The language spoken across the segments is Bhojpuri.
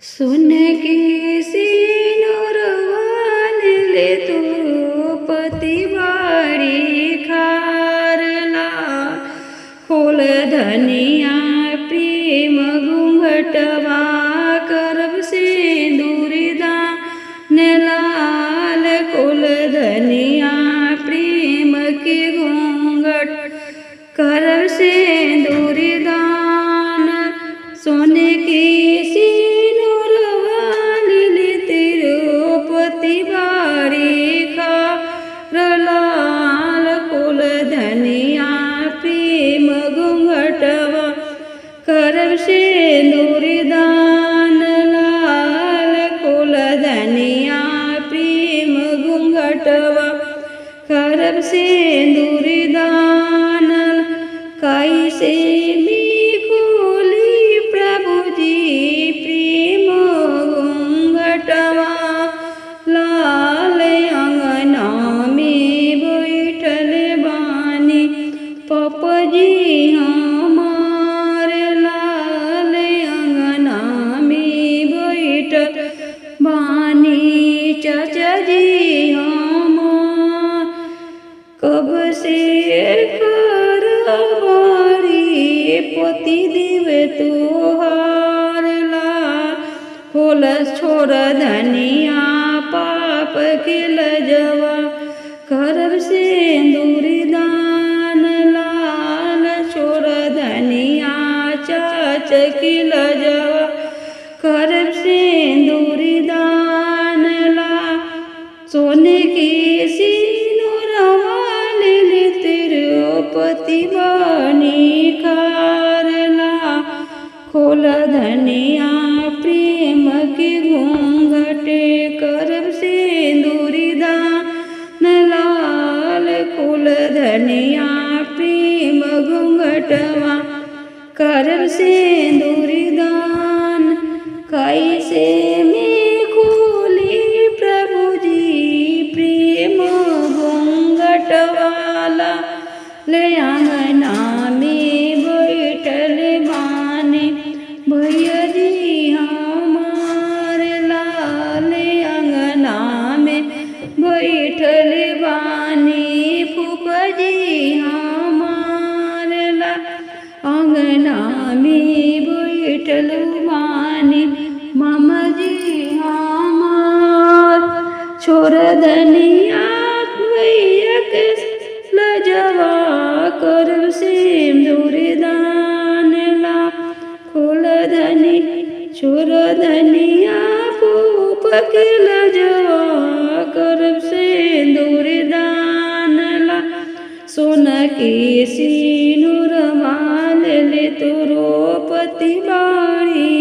सुन के सिनुरवान ले तुरुपति बाड़ी खारला खोल धनिया प्रेम घूंघटवा करब सिंदूरी दान लाल खोल धनिया प्रेम के घूंघट करब सिंदूरी दान सोने की तिरुपति बाड़ी खारलाल खोल धनिया प्रेम घूंघटवा करब सिंदूरी दान लाल खोल धनिया प्रेम घूंघटवा करब सिंदूरी दान कैसे मी खोली प्रभु जी प्रेम घूंघटवा लाल अंगना में बैठल बानी पापा जी हमार लाल अंगना में बैठल बानी चाचा जी हमार कब से करबारी पति देव तोहार लाल खोल छोड़ धनिया पाप के लजवा करब सिंदूरी दान लाल छोड़ धनिया चाच की लजवा करब सिंदूरी दान लाल सोने की सिनुरवा ले तिरुपति बाड़ी खारला खोल धनिया प्रेम के घूंघटे करब सिंदूरी दान लाल खोल धनिया प्रेम घूंघटवा करब सिंदूरी दान कैसे में खोली प्रभु जी प्रेम घूंघटवाला ले आंगना में बैठल बानी भैया जी हमार लाल अंगना में बैठल बानी फूफा जी हमार लाल अंगना में बैठल बानी मामा जी हमार छोड़ धनिया भैया के लजवा करब सिंदूरी दान ला खोल धनी छोड़ धनिया फूफ के लजवा करब सिंदूरी दान ला सोना के सिनुरवा ले तुरुपति बाड़ी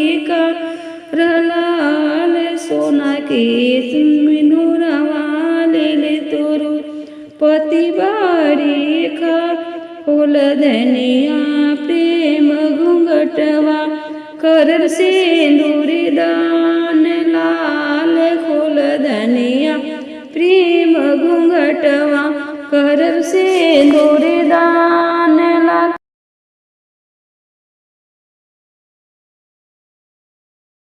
खारलाल सोना के सिनुरवा ले तुरुपति बाड़ी खोल धनिया प्रेम घूंघटवा करब सिंदूरी दान लाल खोल धनिया प्रेम घूंघटवा करब सिंदूरी दान।